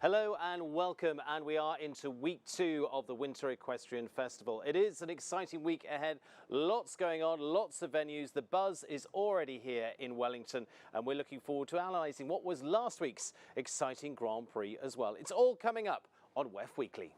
Hello and welcome, and we are into week 2 of the Winter Equestrian Festival. It is an exciting week ahead, lots going on, lots of venues. The buzz is already here in Wellington, and we're looking forward to analysing what was last week's exciting Grand Prix as well. It's all coming up on WEF Weekly.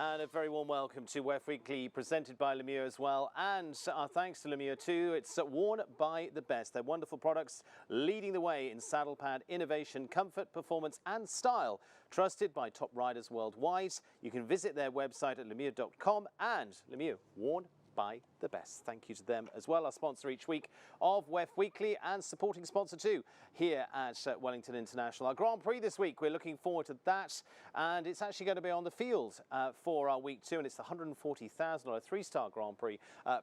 And a very warm welcome to WEF Weekly, presented by LeMieux as well. And our thanks to LeMieux too. It's worn by the best. They're wonderful products, leading the way in saddle pad innovation, comfort, performance and style. Trusted by top riders worldwide. You can visit their website at lemieux.com, and LeMieux, worn by the best. Thank you to them as well, our sponsor each week of WEF Weekly and supporting sponsor too here at Wellington International. Our Grand Prix this week, we're looking forward to that, and it's actually going to be on the field for our week 2, and it's the $140,000 3-star Grand Prix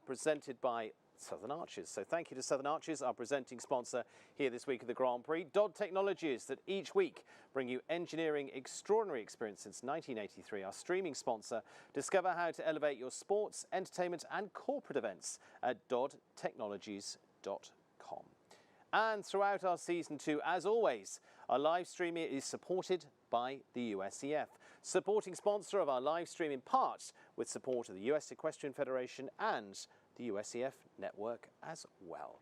presented by Southern Arches. So thank you to Southern Arches, our presenting sponsor here this week of the Grand Prix. Dodd Technologies, that each week bring you engineering extraordinary experience since 1983. Our streaming sponsor. Discover how to elevate your sports, entertainment and corporate events at doddtechnologies.com. And throughout our season 2, as always, our live streaming is supported by the USEF, supporting sponsor of our live stream in part with support of the US Equestrian Federation and the USEF network as well.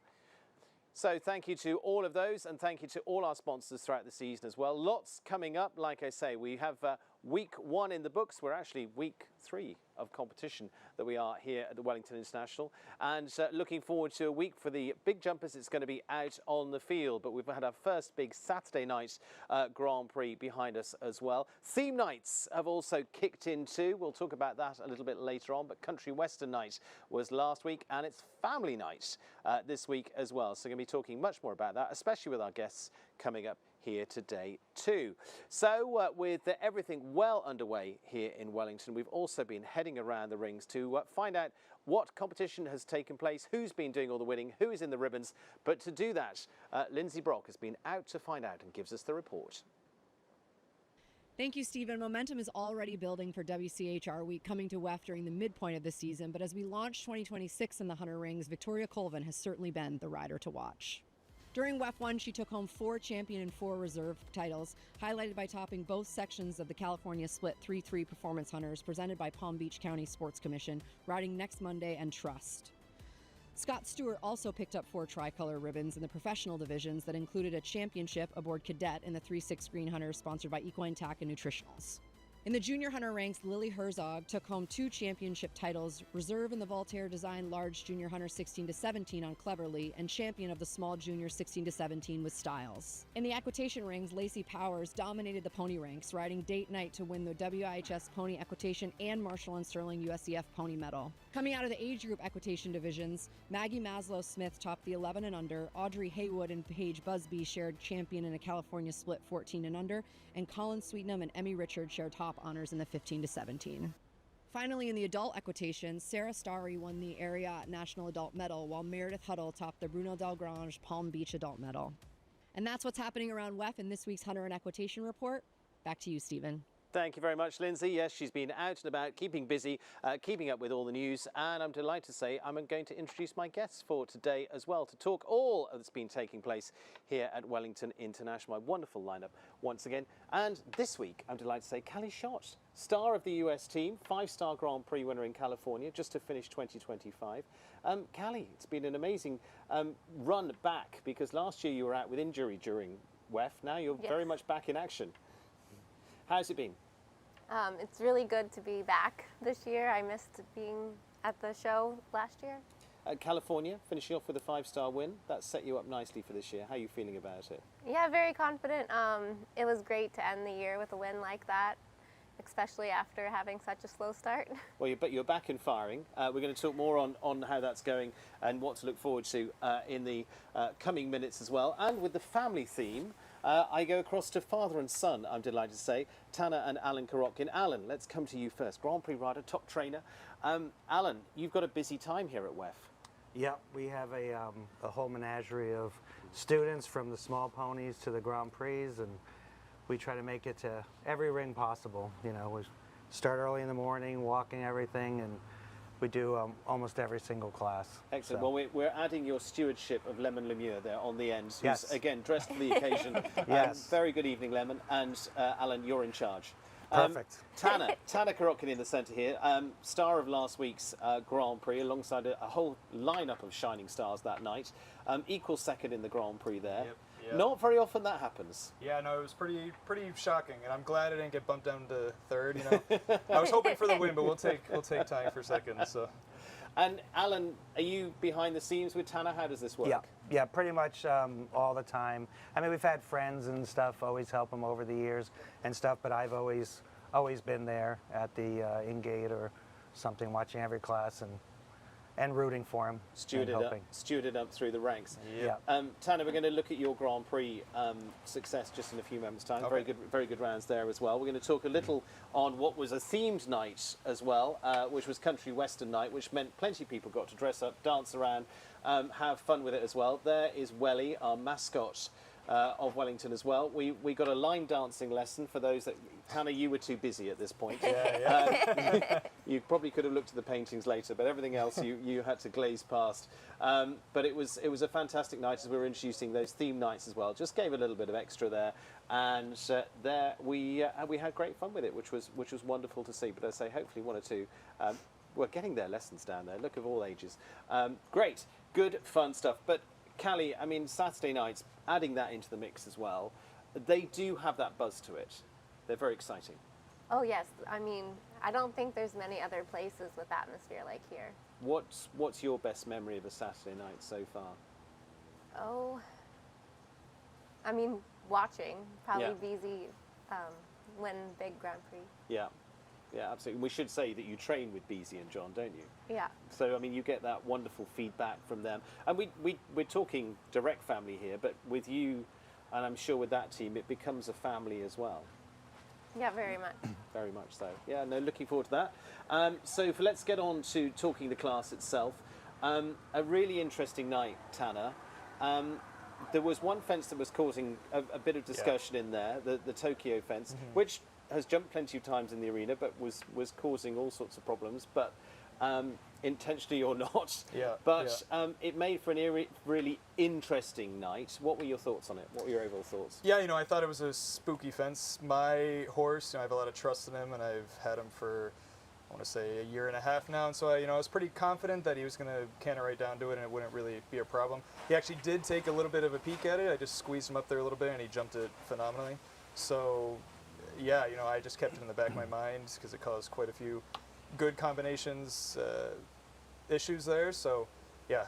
So thank you to all of those, and thank you to all our sponsors throughout the season as well. Lots coming up. Like I say, we have week 1 in the books. We're actually week 3 of competition that we are here at the Wellington International, and looking forward to a week for the big jumpers. It's going to be out on the field, but we've had our first big Saturday night Grand Prix behind us as well. Theme nights have also kicked in too. We'll talk about that a little bit later on, but Country Western night was last week, and it's family night this week as well. So we're going to be talking much more about that, especially with our guests coming up here today too. So with everything well underway here in Wellington, we've also been heading around the rings to find out what competition has taken place, who's been doing all the winning, who is in the ribbons. But to do that, Lindsay Brock has been out to find out and gives us the report. Thank you, Stephen. Momentum is already building for WCHR Week, coming to WEF during the midpoint of the season. But as we launch 2026 in the Hunter Rings, Victoria Colvin has certainly been the rider to watch. During WEF 1, she took home 4 champion and 4 reserve titles, highlighted by topping both sections of the California Split 3-3 Performance Hunters presented by Palm Beach County Sports Commission, riding Next Monday and Trust. Scott Stewart also picked up 4 tricolor ribbons in the professional divisions that included a championship aboard Cadet in the 3-6 Green Hunters sponsored by Equine Tack and Nutritionals. In the junior hunter ranks, Lily Herzog took home 2 championship titles, reserve in the Voltaire Design Large Junior Hunter 16-17 on Cleverly, and champion of the small junior 16-17 with Styles. In the equitation rings, Lacey Powers dominated the pony ranks, riding Date Night to win the WIHS Pony Equitation and Marshall and Sterling USEF Pony Medal. Coming out of the age group equitation divisions, Maggie Maslow Smith topped the 11 and under, Audrey Haywood and Paige Busby shared champion in a California Split 14 and under, and Colin Sweetnam and Emmy Richards shared top honors in the 15-17. Finally, in the adult equitation, Sarah Starry won the Ariat National Adult Medal, while Meredith Huddle topped the Bruno Delgrange Palm Beach Adult Medal. And that's what's happening around WEF in this week's Hunter and Equitation Report. Back to you, Stephen. Thank you very much, Lindsay. Yes, she's been out and about, keeping busy, keeping up with all the news. And I'm delighted to say I'm going to introduce my guests for today as well to talk all that's been taking place here at Wellington International. My wonderful lineup once again. And this week, I'm delighted to say Callie Schott, star of the US team, 5-star Grand Prix winner in California, just to finish 2025. Callie, it's been an amazing run back, because last year you were out with injury during WEF. Now you're very much back in action. How's it been? It's really good to be back this year. I missed being at the show last year. California, finishing off with a 5-star win. That set you up nicely for this year. How are you feeling about it? Yeah, very confident. It was great to end the year with a win like that, especially after having such a slow start. Well, you're back and firing. We're going to talk more on how that's going and what to look forward to in the coming minutes as well. And with the family theme, I go across to father and son, I'm delighted to say, Tanner and Alan Korotkin. Alan, let's come to you first. Grand Prix rider, top trainer. Alan, you've got a busy time here at WEF. Yep, we have a whole menagerie of students from the small ponies to the Grand Prix, and we try to make it to every ring possible. You know, we start early in the morning, walking everything, and we do almost every single class. Excellent. So. Well, we're adding your stewardship of Lemon LeMieux there on the end. Who's, Yes. again, dressed for the occasion. Yes. Very good evening, Lemon. And Alan, you're in charge. Perfect. Tanner Karotkin in the centre here, star of last week's Grand Prix, alongside a whole lineup of shining stars that night. Equal second in the Grand Prix there. Yep. Not very often that happens. Yeah, no, it was pretty shocking, and I'm glad I didn't get bumped down to third. You know, I was hoping for the win, but we'll take tying for second. So. And Alan, are you behind the scenes with Tanner? How does this work? Yeah, pretty much all the time. I mean, we've had friends and stuff always help him over the years and stuff, but I've always been there at the in-gate or something, watching every class and rooting for him. Stewarded up through the ranks. Yeah. Tanner, we're going to look at your Grand Prix success just in a few moments' time. Okay. Very good rounds there as well. We're going to talk a little on what was a themed night as well, which was Country Western Night, which meant plenty of people got to dress up, dance around, have fun with it as well. There is Welly, our mascot of Wellington as well. We got a line dancing lesson for those that, Tanner, you were too busy at this point. You probably could have looked at the paintings later, but everything else you had to glaze past. But it was a fantastic night as we were introducing those theme nights as well. Just gave a little bit of extra there, and there we had great fun with it, which was wonderful to see. But as I say, hopefully one or two. We're getting their lessons down there. Look of all ages. Great, good, fun stuff. But Callie, I mean, Saturday nights, adding that into the mix as well, they do have that buzz to it. They're very exciting. Oh yes, I mean, I don't think there's many other places with atmosphere like here. What's your best memory of a Saturday night so far? Oh, I mean, watching, probably Yeah. BZ win big Grand Prix. Yeah, absolutely. We should say that you train with Beezy and John, don't you? Yeah. So, I mean, you get that wonderful feedback from them. And we're talking direct family here, but with you, and I'm sure with that team, it becomes a family as well. Yeah, very much. Very much so. Yeah, no, looking forward to that. Let's get on to talking the class itself. A really interesting night, Tanner. There was one fence that was causing a bit of discussion in there, the Tokyo fence, which has jumped plenty of times in the arena, but was causing all sorts of problems, but intentionally or not. It made for an really interesting night. What were your thoughts on it? What were your overall thoughts? Yeah, you know, I thought it was a spooky fence. My horse, you know, I have a lot of trust in him, and I've had him for, I want to say, a year and a half now, and so I was pretty confident that he was going to canter right down to it, and it wouldn't really be a problem. He actually did take a little bit of a peek at it. I just squeezed him up there a little bit, and he jumped it phenomenally. So, yeah, you know, I just kept it in the back of my mind because it caused quite a few good combinations, issues there. So, yeah,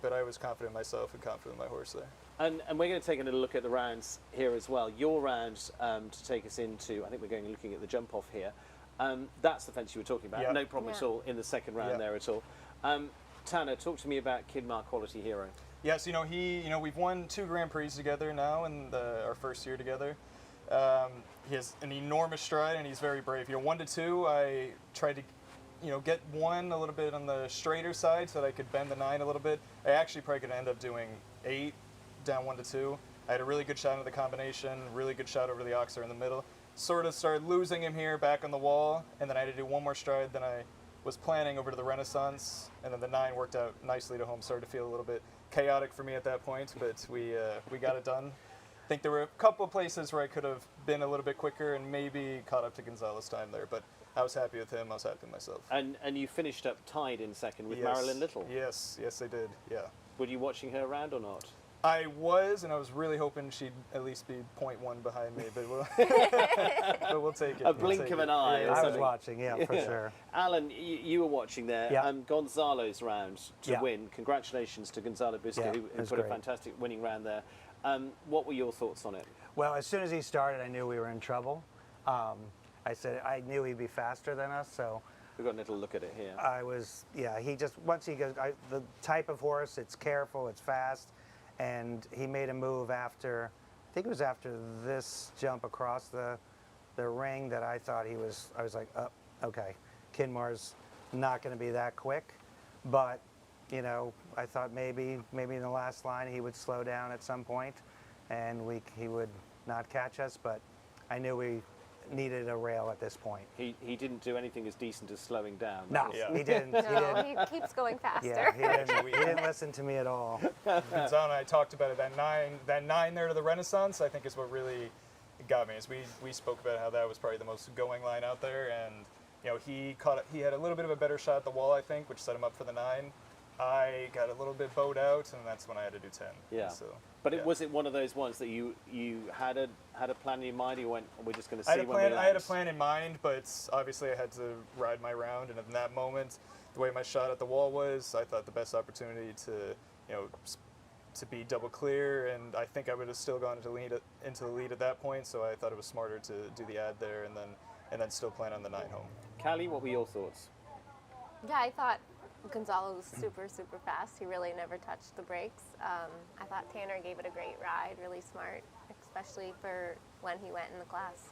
but I was confident myself and confident in my horse there. And we're going to take a little look at the rounds here as well. Your round to take us into, I think we're going looking at the jump off here. That's the fence you were talking about. Yeah. No problem at all in the second round there at all. Tanner, talk to me about Kidmar Quality Hero. Yes, you know, we've won 2 Grand Prix together now in our first year together. He has an enormous stride and he's very brave. You know, 1 to 2, I tried to, get 1 a little bit on the straighter side so that I could bend the 9 a little bit. I actually probably could end up doing 8 down 1 to 2. I had a really good shot into the combination, really good shot over the oxer in the middle. Sort of started losing him here back on the wall, and then I had to do 1 more stride than I was planning over to the Renaissance, and then the 9 worked out nicely to home. Started to feel a little bit chaotic for me at that point, but we got it done. I think there were a couple of places where I could have been a little bit quicker and maybe caught up to Gonzalez's time there, but I was happy with him. I was happy with myself. And you finished up tied in second with Marilyn Little. Yes, I did. Yeah. Were you watching her around or not? I was, and I was really hoping she'd at least be 0.1 behind me, but we'll take it. A blink of an eye. I was watching, for sure. Alan, you were watching there. Yeah. Gonzalo's round to win. Congratulations to Gonzalo Busca, who put a fantastic winning round there. What were your thoughts on it? Well, as soon as he started, I knew we were in trouble. I said I knew he'd be faster than us, so. We've got a little look at it here. He just, once he goes, the type of horse, it's careful, it's fast. And he made a move after, I think it was after this jump across the ring that I thought I was like, oh, okay, Kidmar's not going to be that quick. But you know, I thought maybe in the last line he would slow down at some point, and he would not catch us. But I knew we needed a rail at this point. He didn't do anything as decent as slowing down. No, Yeah. he didn't. No, he keeps going faster. Yeah, he didn't listen to me at all. Gonzalo and I talked about it. That nine there to the Renaissance, I think, is what really got me. Is we spoke about how that was probably the most going line out there, and you know he had a little bit of a better shot at the wall, I think, which set him up for the 9. I got a little bit bowed out, and that's when I had to do 10. Yeah. So, But was it one of those ones that you had a plan in your mind? You went, we're just going to see I had a when plan. we I had a land? plan in mind, but obviously I had to ride my round, and in that moment, the way my shot at the wall was, I thought the best opportunity to, you know, to be double clear, and I think I would have still gone into the lead at that point. So I thought it was smarter to do the ad there, and then still plan on the 9 home. Callie, what were your thoughts? Yeah, I thought Gonzalo was super, super fast. He really never touched the brakes. I thought Tanner gave it a great ride, really smart, especially for when he went in the class.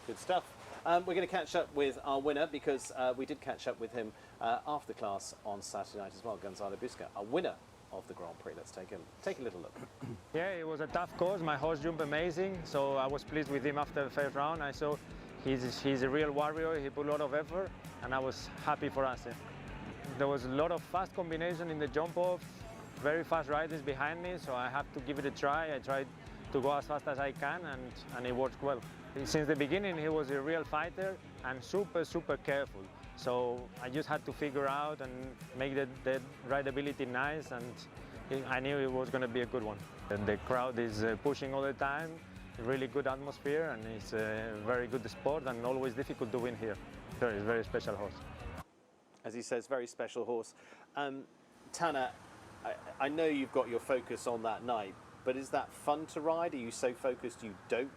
Good stuff. We're going to catch up with our winner because we did catch up with him after the class on Saturday night as well, Gonzalo Busca, a winner of the Grand Prix. Let's take a little look. Yeah, it was a tough course. My horse jumped amazing, so I was pleased with him after the first round. I saw he's a real warrior. He put a lot of effort, and I was happy for us. There was a lot of fast combination in the jump off, very fast riders behind me, so I have to give it a try. I tried to go as fast as I can, and it worked well. Since the beginning, he was a real fighter and super, super careful. So I just had to figure out and make the rideability nice, and I knew it was going to be a good one. And the crowd is pushing all the time, really good atmosphere, and it's a very good sport and always difficult to win here. Very, very special horse. As he says, very special horse. Tanner, I know you've got your focus on that night, but is that fun to ride? Are you so focused you don't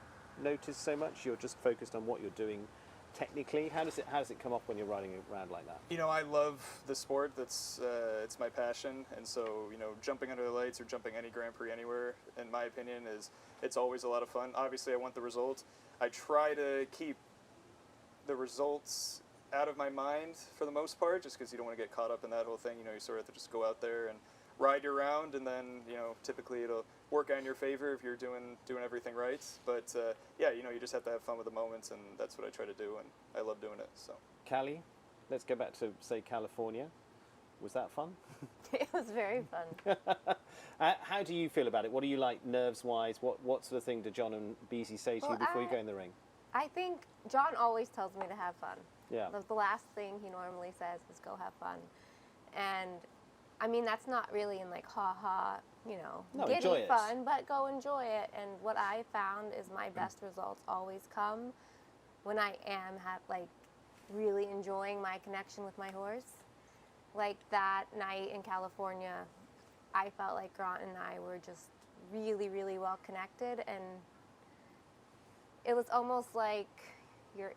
notice so much? You're just focused on what you're doing technically? How does it come off when you're riding around like that? You know, I love the sport. That's it's my passion, and so you know, jumping under the lights or jumping any Grand Prix anywhere, in my opinion, it's always a lot of fun. Obviously, I want the results. I try to keep the results out of my mind for the most part, just because you don't want to get caught up in that whole thing. You know, you sort of have to just go out there and ride your round, and then you know, typically it'll work out in your favor if you're doing everything right. But yeah, you know, you just have to have fun with the moments, and that's what I try to do, and I love doing it. So. Callie, let's go back to say California. Was that fun? It was very fun. How do you feel about it? What do you like nerves-wise? What sort of thing did John and Beezy say to you before you go in the ring? I think John always tells me to have fun. Yeah. The last thing he normally says is go have fun. And I mean, that's not really in like ha, you know, No, giddy enjoy it. fun, but go enjoy it. And what I found is my best results always come when I am like really enjoying my connection with my horse. Like that night in California, I felt like Grant and I were just really, really well connected, and it was almost like you're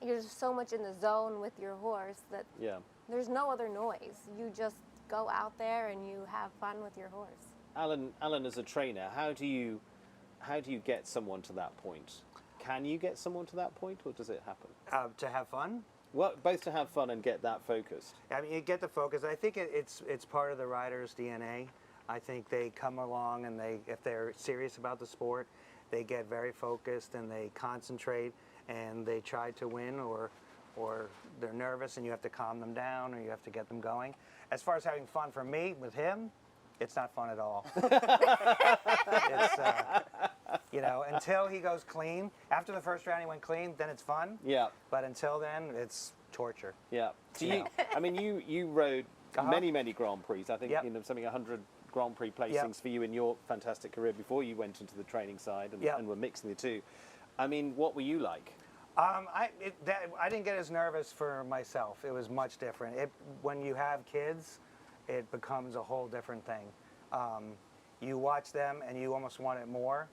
just so much in the zone with your horse that Yeah. there's no other noise. You just go out there and you have fun with your horse. Alan, as a trainer, how do you get someone to that point? Can you get someone to that point, or does it happen? To have fun? Well, both to have fun and get that focused. I mean, you get the focus. I think it's part of the rider's DNA. I think they come along and if they're serious about the sport, they get very focused and they concentrate and they try to win, or they're nervous and you have to calm them down or you have to get them going. As far as having fun for me with him, it's not fun at all. It's, you know, until he goes clean. After the first round he went clean, then it's fun. Yeah. But until then, it's torture. Yeah. Do you? I mean, you rode many Grand Prix. I think Yep. you know something 100 Grand Prix placings Yep. for you in your fantastic career before you went into the training side and, Yep. and were mixing the two. I mean, what were you like? I didn't get as nervous for myself. It was much different. When you have kids, it becomes a whole different thing. You watch them and you almost want it more,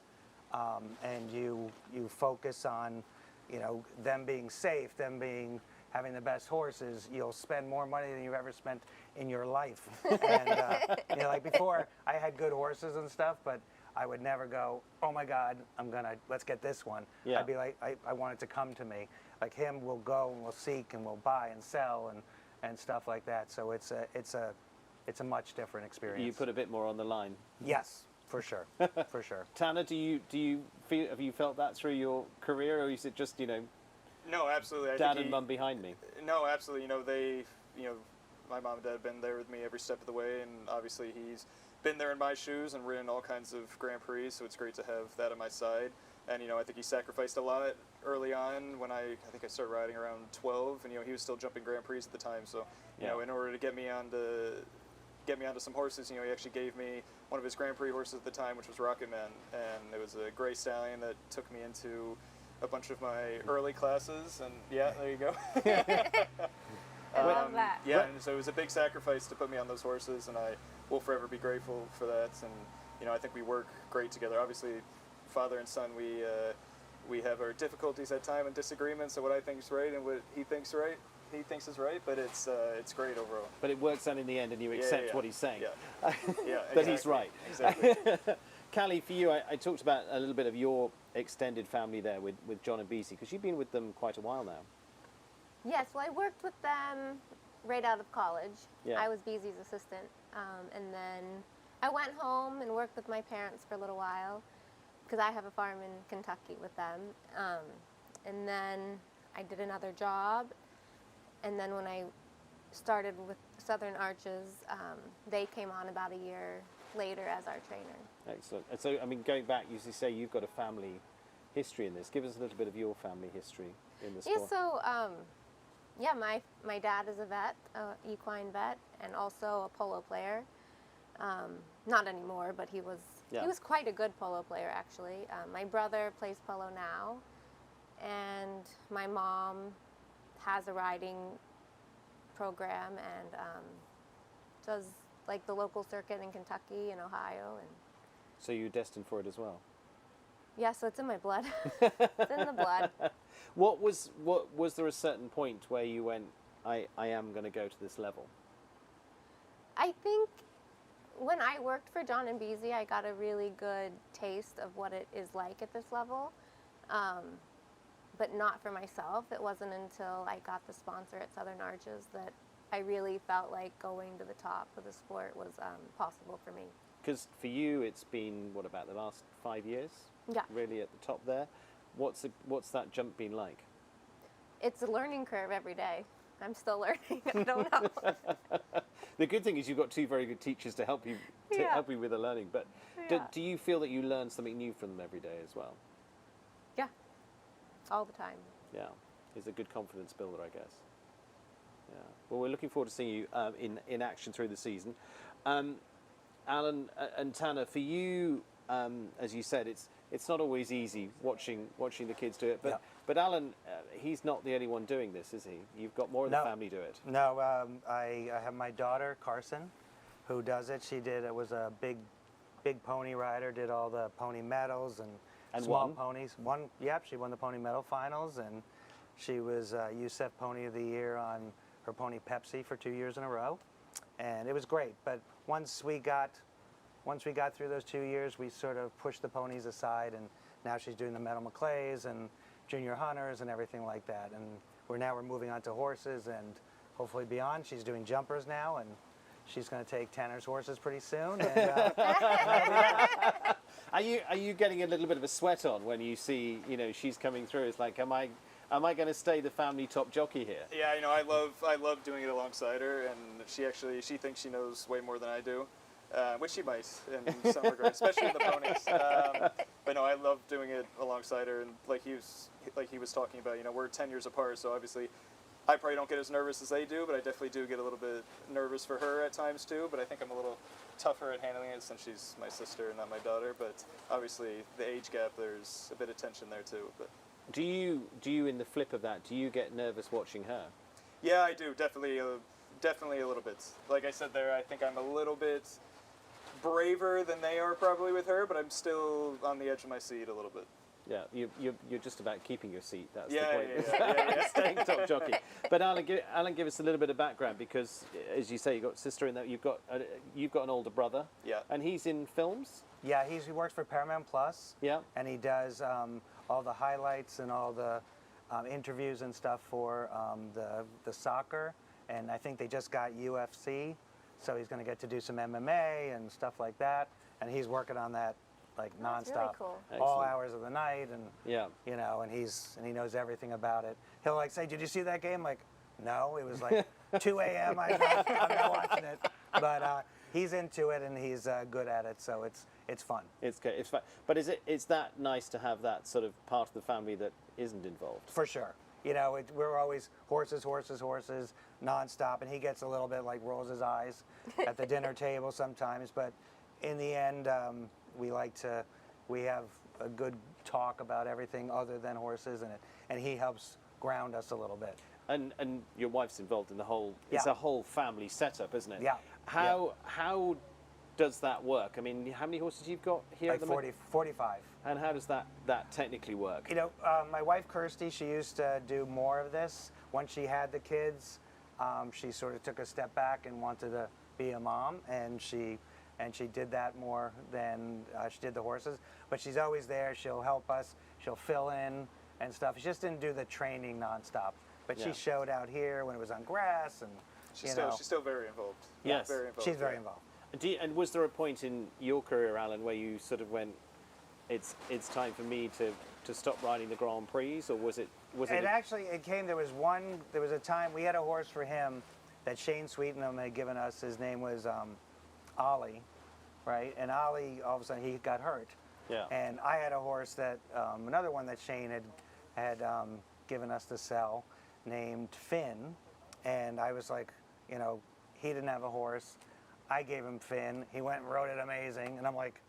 and you focus on, you know, them being safe, having the best horses. You'll spend more money than you've ever spent in your life. And you know, like before, I had good horses and stuff, but I would never go, oh my God, let's get this one. Yeah. I'd be like, I want it to come to me. Like him, we'll go and we'll seek and we'll buy and sell, and and stuff like that. So it's a much different experience. You put a bit more on the line. Yes, for sure, for sure. Tanner, do you feel, have you felt that through your career, or is it just, you know, No, absolutely. I dad think and mum behind me? No, absolutely. My mom and dad have been there with me every step of the way, and obviously he's been there in my shoes and ridden all kinds of Grand Prix, so it's great to have that on my side. And, I think he sacrificed a lot early on when I think I started riding around 12, and, he was still jumping Grand Prix at the time. So, in order to get me onto some horses, he actually gave me one of his Grand Prix horses at the time, which was Rocket Man, and it was a gray stallion that took me into a bunch of my early classes, and yeah, there you go. I love that. Yeah, and so it was a big sacrifice to put me on those horses, and I will forever be grateful for that. And I think we work great together. Obviously, father and son, we have our difficulties at times and disagreements of what I think is right and what he thinks is right, but it's great overall. But it works out in the end, and you accept what he's saying. Yeah, yeah, that he's right. Exactly. Callie, for you, I talked about a little bit of your extended family there with John and Beezy, because you've been with them quite a while now. Yes, well, I worked with them right out of college. Yeah. I was Beezy's assistant. And then I went home and worked with my parents for a little while because I have a farm in Kentucky with them. And then I did another job. And then when I started with Southern Arches, they came on about a year later as our trainer. Excellent. And so, going back, you say you've got a family history in this. Give us a little bit of your family history in the sport. Yeah, so, my dad is a vet, equine vet, and also a polo player. Not anymore, but he was quite a good polo player, actually. My brother plays polo now, and my mom has a riding program and does like the local circuit in Kentucky and Ohio. And so you're destined for it as well? yeah, so it's in my blood. It's in the blood. Was there a certain point where you went, I am going to go to this level? I think when I worked for John and Beezy, I got a really good taste of what it is like at this level, but not for myself. It wasn't until I got the sponsor at Southern Arches that I really felt like going to the top of the sport was possible for me. Because for you, it's been, what, about the last 5 years? Yeah. Really at the top there. What's that jump been like? It's a learning curve every day. I'm still learning. I don't know. The good thing is you've got two very good teachers to help you help you with the learning. But do you feel that you learn something new from them every day as well? Yeah. All the time. Yeah. It's a good confidence builder, I guess. Yeah. Well, we're looking forward to seeing you in action through the season. Alan and Tanner, for you, as you said, it's not always easy watching the kids do it. But Alan, he's not the only one doing this, is he? You've got more of the family do it. No, I have my daughter Carson, who does it. It was a big pony rider. Did all the pony medals and small ponies. She won the pony medal finals, and she was USEF Pony of the Year on her pony Pepsi for 2 years in a row, and it was great. But once we got through those 2 years, we sort of pushed the ponies aside, and now she's doing the Medal McClays and Junior Hunters and everything like that. And we're moving on to horses and hopefully beyond. She's doing jumpers now, and she's going to take Tanner's horses pretty soon. And, Are you getting a little bit of a sweat on when you see she's coming through? It's like, am I going to stay the family top jockey here? Yeah, I love doing it alongside her, and she thinks she knows way more than I do. Which she might in some regards, especially in the ponies. But no, I love doing it alongside her, and like he was talking about, we're 10 years apart, so obviously I probably don't get as nervous as they do, but I definitely do get a little bit nervous for her at times too. But I think I'm a little tougher at handling it since she's my sister and not my daughter. But obviously the age gap, there's a bit of tension there too. But do you in the flip of that, do you get nervous watching her? Yeah, I do, definitely a little bit. Like I said there, I think I'm a little bit braver than they are probably with her, but I'm still on the edge of my seat a little bit. Yeah, you're just about keeping your seat. That's the Yeah, point. yeah. Staying top jockey. But Alan, give us a little bit of background, because as you say, you've got a sister in there. You've got an older brother. Yeah. And he's in films. yeah, he works for Paramount Plus. Yeah. And he does all the highlights and all the interviews and stuff for the soccer and I think they just got UFC, so he's going to get to do some MMA and stuff like that, and he's working on that like That's nonstop, really cool. all Excellent. hours of the night, and Yeah. you know, and he knows everything about it. He'll like say, "Did you see that game?" Like, no, it was like 2 a.m. I'm not watching it, but he's into it and he's good at it, so it's fun. It's good. It's fun. But it's that nice to have that sort of part of the family that isn't involved. For sure. You know, we're always horses, nonstop, and he gets a little bit like rolls his eyes at the dinner table sometimes. But in the end, we have a good talk about everything other than horses, and he helps ground us a little bit. And your wife's involved in the whole. It's Yeah. a whole family setup, isn't it? Yeah. How does that work? I mean, how many horses you've got here Like at the moment? 45. And how does that technically work? You know, my wife Kirsty, she used to do more of this. Once she had the kids, she sort of took a step back and wanted to be a mom, and she did that more than she did the horses. But she's always there. She'll help us. She'll fill in and stuff. She just didn't do the training nonstop. But Yeah. she showed out here when it was on grass, and She's still very involved. Yes. Very involved. she's very yeah. involved. And was there a point in your career, Alan, where you sort of went, it's time for me to stop riding the Grand Prix, or was it? It came. There was a time we had a horse for him that Shane Sweetenham had given us. His name was Ollie, right? And Ollie, all of a sudden, he got hurt. Yeah. And I had a horse that another one that Shane had given us to sell, named Finn, and I was like, you know, he didn't have a horse. I gave him Finn. He went and rode it amazing, and I'm like,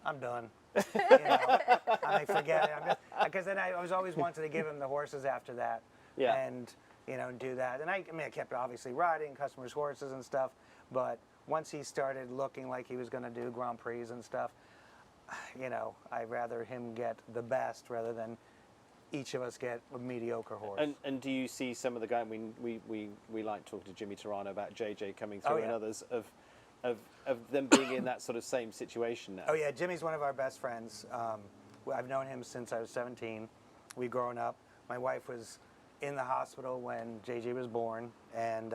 I'm done. You know, I like, forget it. Because then I was always wanted to give him the horses after that, Yeah. and you know, do that. And I mean, I kept obviously riding customers' horses and stuff, but once he started looking like he was going to do Grand Prix and stuff, you know, I'd rather him get the best rather than each of us get a mediocre horse. And do you see some of the guys? We like talking to Jimmy Tarano about JJ coming through Oh, and yeah. others of them being in that sort of same situation now. Oh yeah, Jimmy's one of our best friends. I've known him since I was 17. We've grown up. My wife was in the hospital when JJ was born, and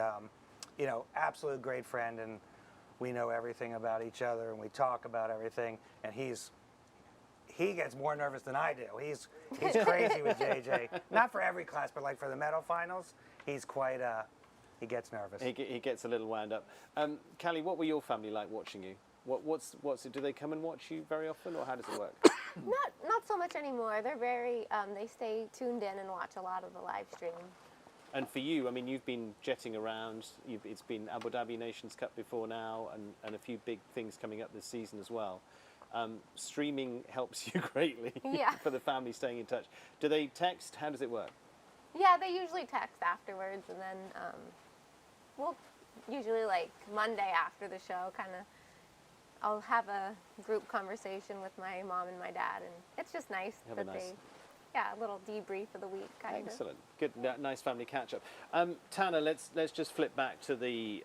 you know, absolute great friend, and we know everything about each other, and we talk about everything. And he gets more nervous than I do. He's crazy with JJ. Not for every class, but like for the medal finals, he's quite he gets nervous. He gets a little wound up. Callie, what were your family like watching you? What's it? Do they come and watch you very often, or how does it work? Not so much anymore. They're very they stay tuned in and watch a lot of the live stream. And for you, I mean, you've been jetting around. It's been Abu Dhabi Nations Cup before now, and a few big things coming up this season as well. Streaming helps you greatly Yeah. for the family staying in touch. Do they text? How does it work? Yeah, they usually text afterwards, and then we'll usually like Monday after the show, kind of. I'll have a group conversation with my mom and my dad, and it's just nice Have a that nice- a little debrief of the week, kind of. Excellent, good, nice family catch up. Tanner, let's just flip back to the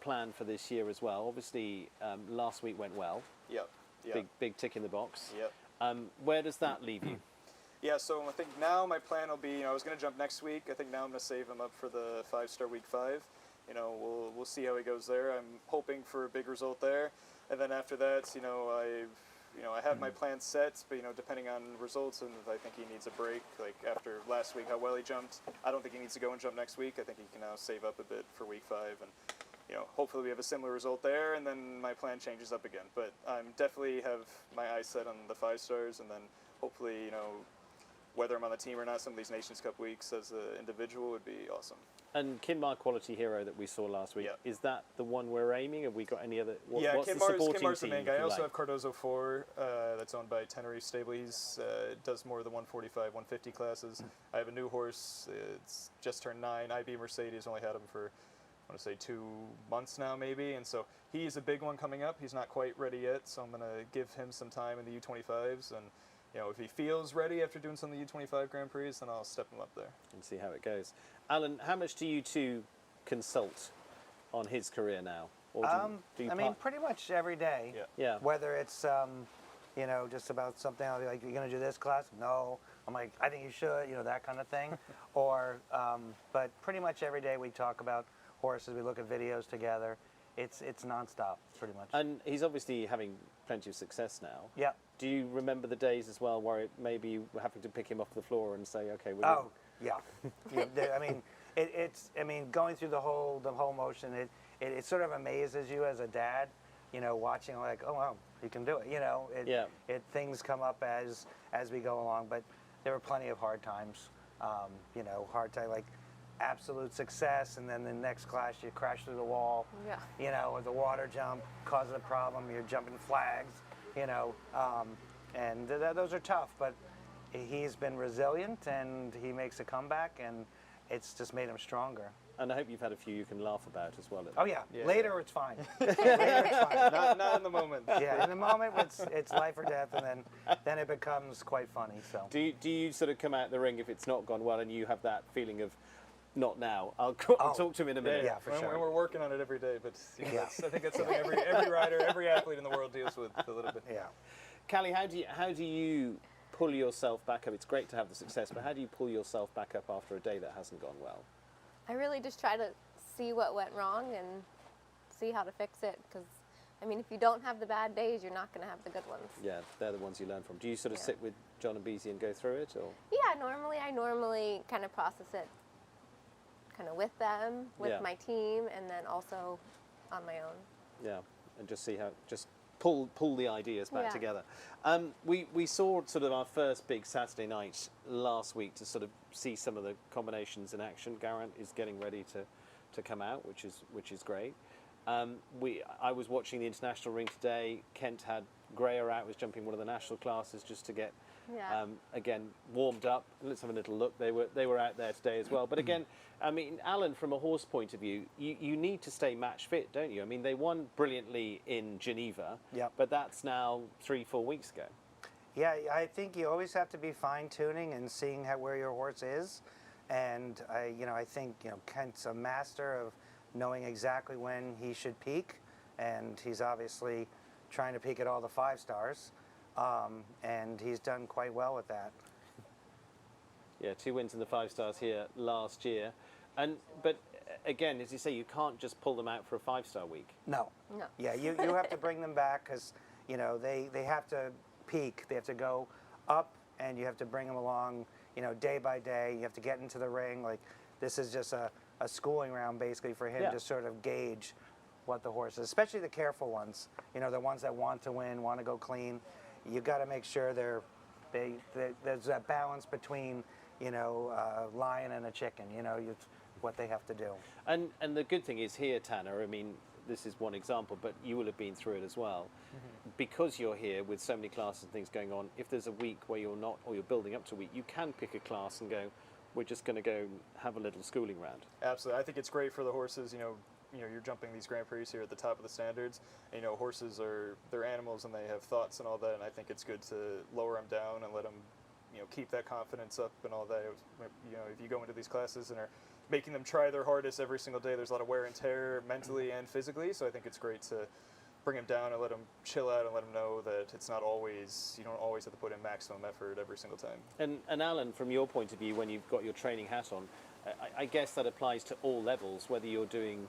plan for this year as well. Obviously, last week went well. Yep. Yep. Big tick in the box. Yep. Where does that leave you? Yeah, so I think now my plan will be, you know, I was going to jump next week. I think now I'm going to save him up for the 5-star week 5. You know, we'll see how he goes there. I'm hoping for a big result there. And then after that, I have my plan set, but, you know, depending on results, and if I think he needs a break, like after last week, how well he jumped, I don't think he needs to go and jump next week. I think he can now save up a bit for week 5, and, you know, hopefully we have a similar result there, and then my plan changes up again. But I'm definitely have my eyes set on the 5 stars, and then hopefully, you know, whether I'm on the team or not, some of these Nations Cup weeks as an individual would be awesome. And Kinmar Quality Hero that we saw last week, Yeah. Is that the one we're aiming? Have we got any other? Yeah, what's the Kinmar's supporting the team, main if guy. I you also like? have Cardozo 4, that's owned by Tenerife Stable. He's does more of the 145, 150 classes. I have a new horse. It's just turned 9. IB Mercedes, only had him for, I want to say 2 months now maybe. And so he's a big one coming up. He's not quite ready yet, so I'm going to give him some time in the U25s. And, you know, if he feels ready after doing some of the U25 Grand Prix, then I'll step him up there. And see how it goes. Alan, how much do you two consult on his career now? Or do you I mean, pretty much every day. Yeah. Yeah. Whether it's, you know, just about something, I'll be like, you're going to do this class? No. I'm like, I think you should, you know, that kind of thing. Or, but pretty much every day we talk about horses. We look at videos together. It's nonstop, pretty much. And he's obviously having plenty of success now. Yeah. Do you remember the days as well where maybe you were having to pick him off the floor and say, okay, we're Oh, yeah. I mean, I mean, going through the whole motion, it sort of amazes you as a dad, you know, watching like, oh wow, you can do it. You know, things come up as we go along, but there were plenty of hard times. You know, like absolute success, and then the next class you crash through the wall. Yeah. You know, or the water jump causes a problem. You're jumping flags. You know, and those are tough, but he's been resilient and he makes a comeback, and it's just made him stronger. And I hope you've had a few you can laugh about as well. Oh yeah, Yeah. Later it's fine. Later it's fine. Not in the moment. Yeah, in the moment it's life or death, and then it becomes quite funny. So. Do you sort of come out the ring if it's not gone well and you have that feeling of, not now, I'll talk to him in a minute. Yeah, for sure. We're working on it every day, but you know, Yeah. I think that's something every rider, every athlete in the world deals with a little bit. Yeah. Callie, how do you pull yourself back up? It's great to have the success, but how do you pull yourself back up after a day that hasn't gone well? I really just try to see what went wrong and see how to fix it, because I mean, if you don't have the bad days, you're not going to have the good ones. Yeah, they're the ones you learn from. Do you sort of Yeah. sit with John and Beezy and go through it, or? Yeah, I normally kind of process it kind of with them, with Yeah. my team, and then also on my own. Yeah, and just see how, just pull the ideas back Yeah. together. We saw sort of our first big Saturday night last week to sort of see some of the combinations in action. Garant is getting ready to come out, which is great. I was watching the international ring today. Kent had Greyer out, was jumping one of the national classes just to get Yeah. again warmed up. Let's have a little look. They were out there today as well. But again, I mean, Alan, from a horse point of view, you need to stay match fit, don't you? I mean, they won brilliantly in Geneva, Yep. but that's now 3-4 weeks ago. Yeah, I think you always have to be fine-tuning and seeing where your horse is. And I think Kent's a master of knowing exactly when he should peak, and he's obviously trying to peak at all the 5 stars, and he's done quite well with that. Yeah, 2 wins in the 5 stars here last year, but again, as you say, you can't just pull them out for a 5-star week. No. No. Yeah, you have to bring them back, because they have to peak. They have to go up, and you have to bring them along, day by day. You have to get into the ring. Like, this is just a schooling round basically for him Yeah. to sort of gauge what the horse is, especially the careful ones. The ones that want to win, want to go clean. You've got to make sure there's that balance between a lion and a chicken. It's what they have to do. And the good thing is here, Tanner, I mean, this is one example, but you will have been through it as well. Mm-hmm. Because you're here with so many classes and things going on, if there's a week where you're not, or you're building up to a week, you can pick a class and go, we're just going to go have a little schooling round. Absolutely, I think it's great for the horses. You're jumping these Grand Prix here at the top of the standards. And, horses they're animals and they have thoughts and all that. And I think it's good to lower them down and let them, keep that confidence up and all that. If you go into these classes and are making them try their hardest every single day, there's a lot of wear and tear mentally and physically. So I think it's great to bring them down and let them chill out and let them know that it's not always, you don't always have to put in maximum effort every single time. And Alan, from your point of view, when you've got your training hat on, I guess that applies to all levels, whether you're doing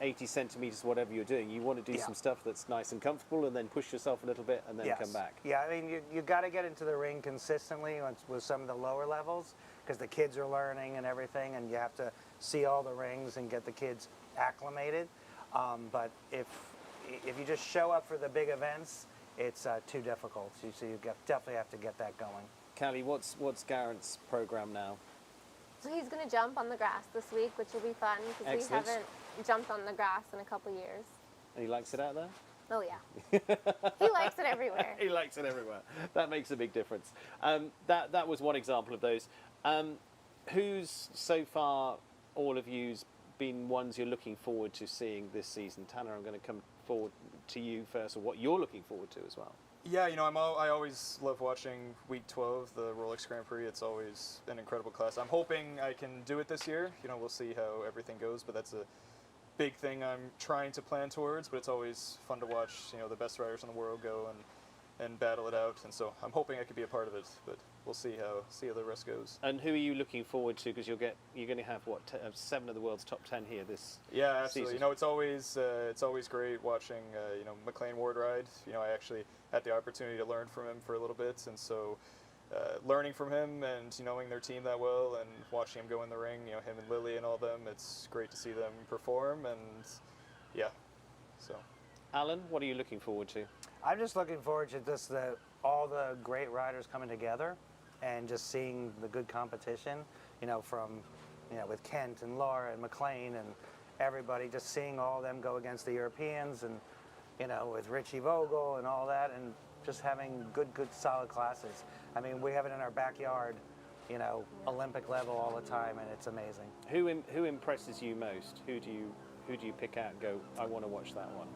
80 centimeters, whatever you're doing. You want to do Yeah. some stuff that's nice and comfortable and then push yourself a little bit and then Yes. come back. Yeah, I mean, you got to get into the ring consistently with some of the lower levels, because the kids are learning and everything, and you have to see all the rings and get the kids acclimated. But if you just show up for the big events, it's too difficult. So you definitely have to get that going. Callie, what's Garant's program now? So he's going to jump on the grass this week, which will be fun, because we Excellent. haven't jumped on the grass in a couple years. And he likes it out there? Oh yeah. He likes it everywhere. He likes it everywhere. That makes a big difference. That was one example of those. Who's so far, all of you's been ones you're looking forward to seeing this season? Tanner, I'm going to come forward to you first, or what you're looking forward to as well. Yeah, I always love watching Week 12, the Rolex Grand Prix. It's always an incredible class. I'm hoping I can do it this year. We'll see how everything goes, but that's a big thing I'm trying to plan towards. But it's always fun to watch, the best riders in the world go and battle it out. And so I'm hoping I could be a part of it. But we'll see how the rest goes. And who are you looking forward to? Because you're going to have what 7 of the world's top 10 here this Yeah, absolutely. season. You know, it's always great watching you know, McLean Ward ride. You know, I actually had the opportunity to learn from him for a little bit, and so learning from him and knowing their team that well and watching him go in the ring, you know, him and Lily and all them, it's great to see them perform, and yeah, so. Alan, what are you looking forward to? I'm just looking forward to just all the great riders coming together and just seeing the good competition, you know, from, you know, with Kent and Laura and McLean and everybody, just seeing all of them go against the Europeans and, you know, with Richie Vogel and all that, and just having good solid classes. I mean, we have it in our backyard, you know, Olympic level all the time, and it's amazing. Who impresses you most? Who do you pick out and go, I want to watch that one?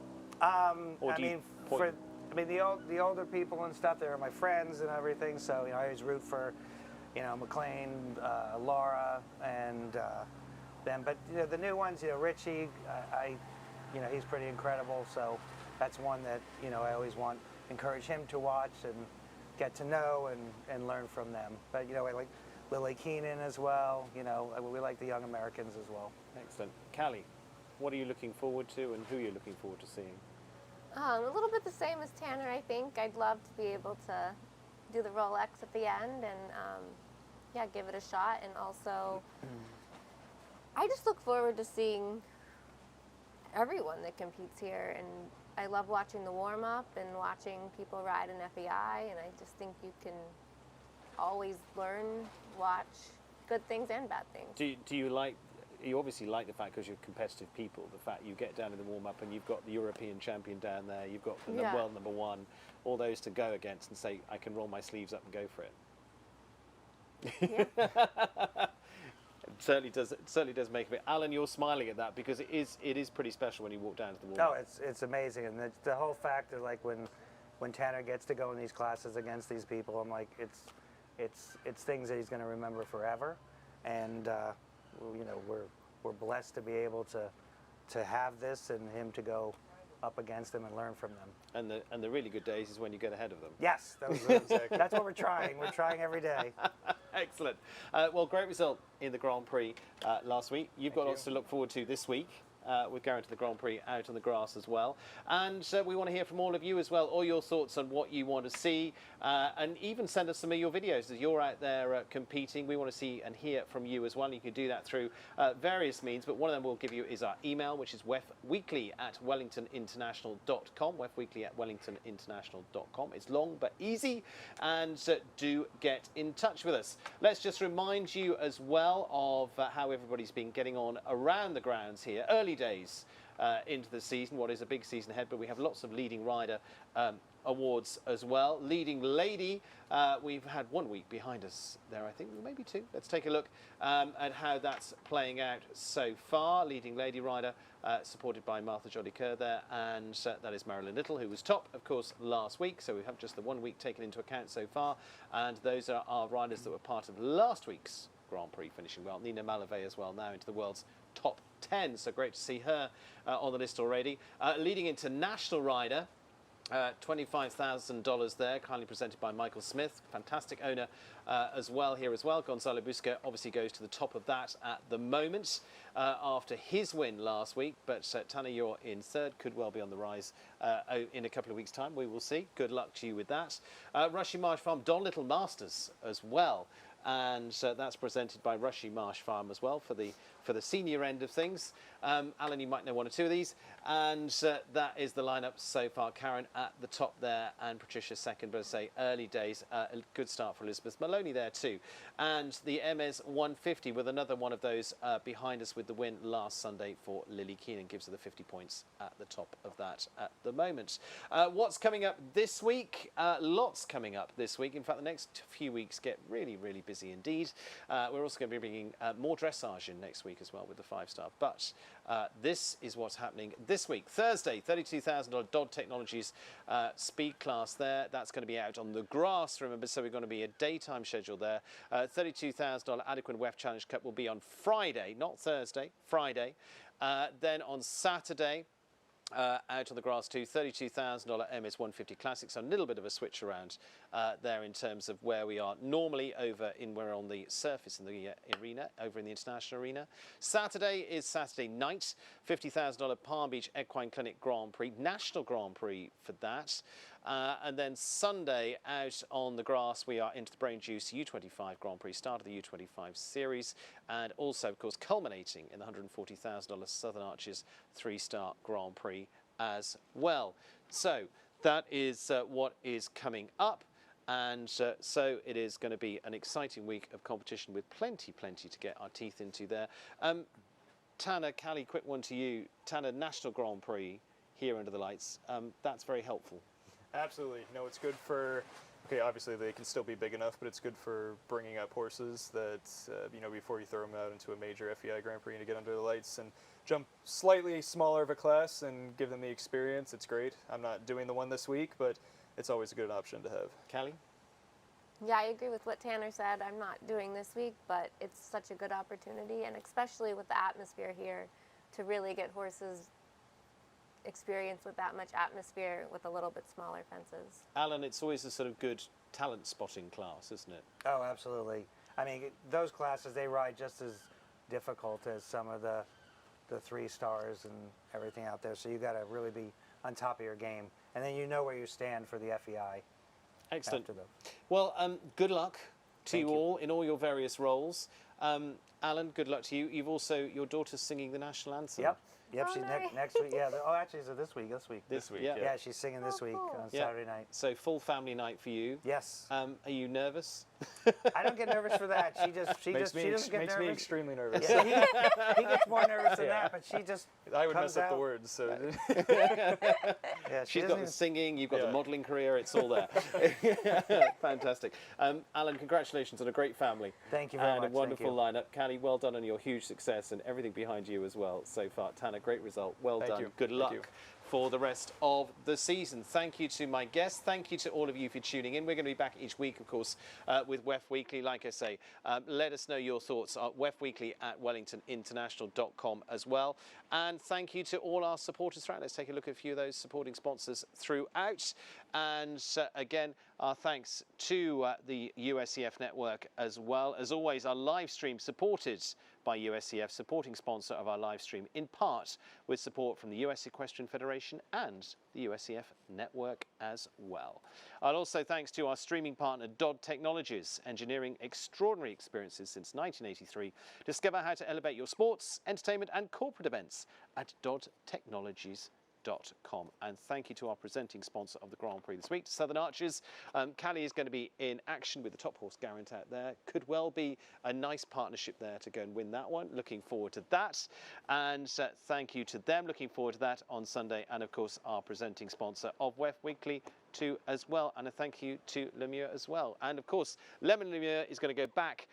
Or do you point? The older people and stuff, they're my friends and everything, so, you know, I always root for, you know, McLean, Laura, and them. But, you know, the new ones, you know, Richie, you know, he's pretty incredible, so that's one that, you know, I always encourage him to watch and get to know and learn from them. But, you know, I like Lily Keenan as well, you know, we like the young Americans as well. Excellent. Callie, what are you looking forward to, and who are you looking forward to seeing? A little bit the same as Tanner, I think. I'd love to be able to do the Rolex at the end and, yeah, give it a shot. And also, I just look forward to seeing everyone that competes here. And I love watching the warm-up and watching people ride in FEI. And I just think you can always learn, watch good things and bad things. Do you like... You obviously like the fact, because you're competitive people, the fact you get down in the warm-up and you've got the European champion down there, you've got the world number 1, all those to go against and say, I can roll my sleeves up and go for it. Yeah. It certainly does make a bit. Alan, you're smiling at that because it is pretty special when you walk down to the warm-up. No, it's amazing, and the whole fact of, like, when Tanner gets to go in these classes against these people, I'm like, it's things that he's going to remember forever, and you know, we're blessed to be able to have this and him to go up against them and learn from them. And the really good days is when you get ahead of them. Yes, that's what we're trying. We're trying every day. Excellent. Well, great result in the Grand Prix last week. You've got lots to look forward to this week. We're going to the Grand Prix out on the grass as well. And we want to hear from all of you as well, all your thoughts on what you want to see, and even send us some of your videos as you're out there competing. We want to see and hear from you as well. You can do that through various means, but one of them we'll give you is our email, which is wefweekly@wellingtoninternational.com, wefweekly@wellingtoninternational.com. It's long but easy, and do get in touch with us. Let's just remind you as well of how everybody's been getting on around the grounds here. Early days into the season, what is a big season ahead, but we have lots of leading rider awards as well. Leading lady, we've had 1 week behind us there, I think, maybe 2. Let's take a look at how that's playing out so far. Leading lady rider supported by Martha Jolly-Kerr there, and that is Marilyn Little, who was top, of course, last week, so we have just the 1 week taken into account so far, and those are our riders that were part of last week's Grand Prix finishing well. Nina Malave as well, now into the world's top 10, so great to see her on the list already. Leading international rider, $25,000 there, kindly presented by Michael Smith, fantastic owner as well here as well. Gonzalo Busca obviously goes to the top of that at the moment after his win last week, but Tanner, you're in third, could well be on the rise in a couple of weeks' time. We will see. Good luck to you with that. Rushy Marsh Farm, Don Little Masters as well. And that's presented by Rushy Marsh Farm as well for the senior end of things. Alan, you might know 1 or 2 of these, and that is the lineup so far. Karen at the top there, and Patricia second. But I say early days, a good start for Elizabeth Maloney there too, and the MS 150 with another one of those behind us with the win last Sunday for Lily Keenan, gives her the 50 points at the top of that at the moment. What's coming up this week? Lots coming up this week. In fact, the next few weeks get really busy indeed. We're also going to be bringing more dressage in next week as well with the 5-star. But this is what's happening this week. Thursday, $32,000 Dodd Technologies speed class there. That's going to be out on the grass, remember, so we're going to be a daytime schedule there. $32,000 Adequate WEF Challenge Cup will be on Friday, not Thursday, Friday. Then on Saturday, out on the grass too, $32,000 MS 150 Classic, so a little bit of a switch around there in terms of where we are normally we're on the surface in the arena, over in the international arena. Saturday is Saturday night, $50,000 Palm Beach Equine Clinic Grand Prix, National Grand Prix for that. And then Sunday out on the grass we are into the Brain Juice U25 Grand Prix, start of the U25 series, and also of course culminating in the $140,000 Southern Arches 3-star Grand Prix as well. So that is what is coming up, and so it is going to be an exciting week of competition with plenty to get our teeth into there. Tanner, Callie, quick one to you. Tanner, National Grand Prix here under the lights, that's very helpful. Absolutely. No, it's good for, okay, obviously they can still be big enough, but it's good for bringing up horses that, you know, before you throw them out into a major FEI Grand Prix and to get under the lights and jump slightly smaller of a class and give them the experience. It's great. I'm not doing the one this week, but it's always a good option to have. Callie? Yeah, I agree with what Tanner said. I'm not doing this week, but it's such a good opportunity, and especially with the atmosphere here, to really get horses experience with that much atmosphere with a little bit smaller fences. Alan, it's always a sort of good talent spotting class, isn't it? Oh, absolutely. I mean, those classes, they ride just as difficult as some of the 3 stars and everything out there. So you got to really be on top of your game, and then you know where you stand for the FEI. Excellent. After them. Well, good luck to Thank you you. all in all your various roles. Alan, good luck to you. You've also, your daughter's singing the national anthem. Yep, Oh, she's nice. next week. Yeah, actually, is it this week? This week, yeah. Yeah, she's singing this Oh, week cool. on Yeah. Saturday night. So full family night for you. Yes. Are you nervous? I don't get nervous for that. She doesn't get makes me nervous. extremely nervous. Yeah, he gets more nervous than Yeah. that, but she just I would comes mess up out. the words. So Yeah, she She's doesn't got the even- singing, you've got the Yeah. modelling career, it's all there. Fantastic. Alan, congratulations on a great family. Thank you very and much. a wonderful Thank lineup. Callie, well done on your huge success and everything behind you as well so far. Tanner, great result. Well Thank done. you. Good Thank luck you. for the rest of the season. Thank you to my guests. Thank you to all of you for tuning in. We're going to be back each week, of course, with WEF Weekly. Like I say, let us know your thoughts at wefweekly@wellingtoninternational.com as well. And thank you to all our supporters throughout. Let's take a look at a few of those supporting sponsors throughout. And again, our thanks to the USEF network as well. As always, our live stream supported by USEF, supporting sponsor of our live stream, in part with support from the US Equestrian Federation and the USEF network as well. And also thanks to our streaming partner Dodd Technologies, engineering extraordinary experiences since 1983. Discover how to elevate your sports, entertainment and corporate events at doddtechnologies.com. And thank you to our presenting sponsor of the Grand Prix this week, Southern Arches. Callie is going to be in action with the top horse Garant out there. Could well be a nice partnership there to go and win that one. Looking forward to that. And thank you to them. Looking forward to that on Sunday. And of course, our presenting sponsor of WEF Weekly too as well. And a thank you to LeMieux as well. And of course, Lemon LeMieux is going to go back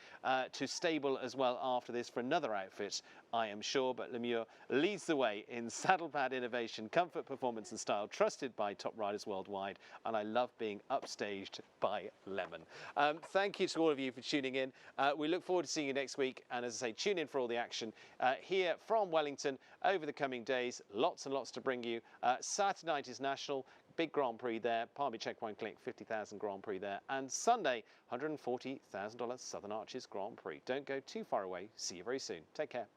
to stable as well after this for another outfit, I am sure. But LeMieux leads the way in saddle pad innovation, comfort, performance and style, trusted by top riders worldwide. And I love being upstaged by Lemon. Thank you to all of you for tuning in. We look forward to seeing you next week. And as I say, tune in for all the action here from Wellington over the coming days. Lots and lots to bring you. Saturday night is National. Big Grand Prix there, Palm Beach Equine Clinic, 50,000 Grand Prix there. And Sunday, $140,000 Southern Arches Grand Prix. Don't go too far away. See you very soon. Take care.